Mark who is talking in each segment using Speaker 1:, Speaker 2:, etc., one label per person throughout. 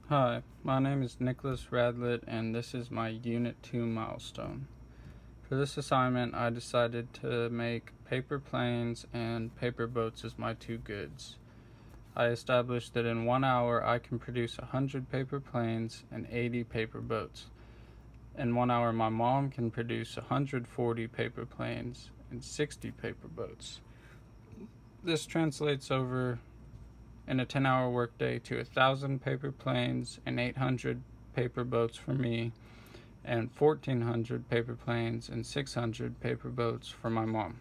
Speaker 1: Hi, my name is Nicholas Radlett and this is my Unit 2 milestone. For this assignment I decided to make paper planes and paper boats as my two goods. I established that in 1 hour I can produce 100 paper planes and 80 paper boats. In 1 hour my mom can produce 140 paper planes and 60 paper boats. This translates over in a 10-hour workday to 1,000 paper planes and 800 paper boats for me, and 1,400 paper planes and 600 paper boats for my mom.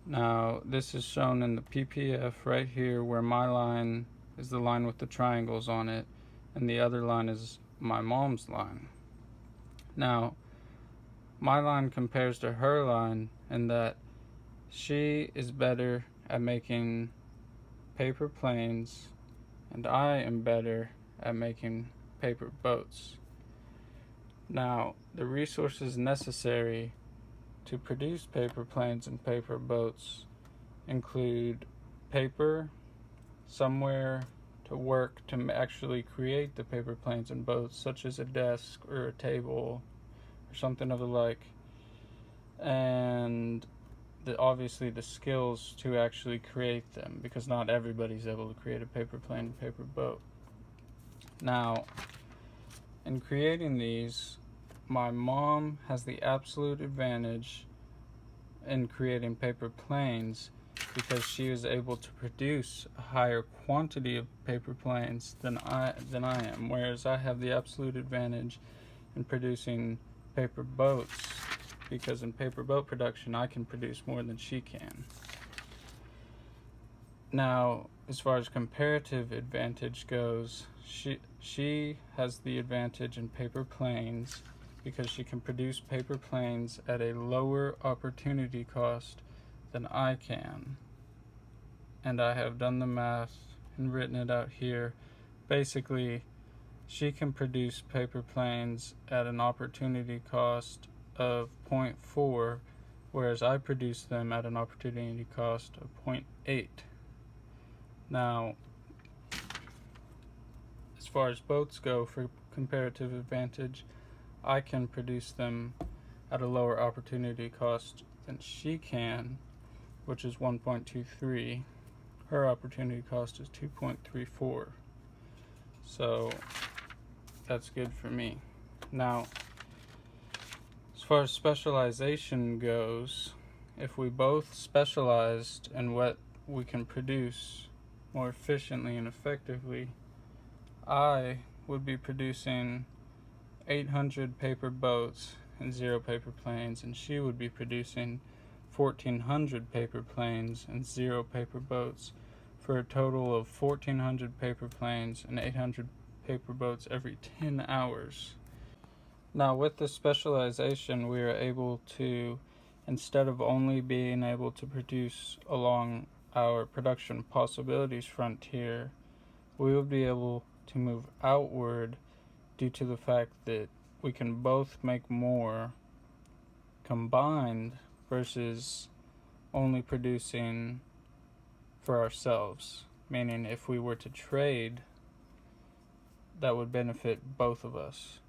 Speaker 1: Now, this is shown in the PPF right here, where my line is the line with the triangles on it, and the other line is my mom's line. Now, my line compares to her line in that she is better at making paper planes and I am better at making paper boats. Now, the resources necessary to produce paper planes and paper boats include paper, somewhere to work to actually create the paper planes and boats, such as a desk or a table or something of the like, and obviously the skills to actually create them, because not everybody's able to create a paper plane and paper boat. Now, in creating these, my mom has the absolute advantage in creating paper planes because she is able to produce a higher quantity of paper planes than I am, whereas I have the absolute advantage in producing paper boats, because in paper boat production I can produce more than she can. Now, as far as comparative advantage goes, she has the advantage in paper planes because she can produce paper planes at a lower opportunity cost than I can. And I have done the math and written it out here. Basically, she can produce paper planes at an opportunity cost of 0.4, whereas I produce them at an opportunity cost of 0.8. Now, as far as boats go for comparative advantage, I can produce them at a lower opportunity cost than she can, which is 1.23. Her opportunity cost is 2.34. So that's good for me. Now, as far as specialization goes, if we both specialized in what we can produce more efficiently and effectively, I would be producing 800 paper boats and 0 paper planes, and she would be producing 1,400 paper planes and 0 paper boats, for a total of 1,400 paper planes and 800 paper boats every 10 hours. Now, with this specialization, we are able to, instead of only being able to produce along our production possibilities frontier, we will be able to move outward due to the fact that we can both make more combined versus only producing for ourselves. Meaning, if we were to trade, that would benefit both of us.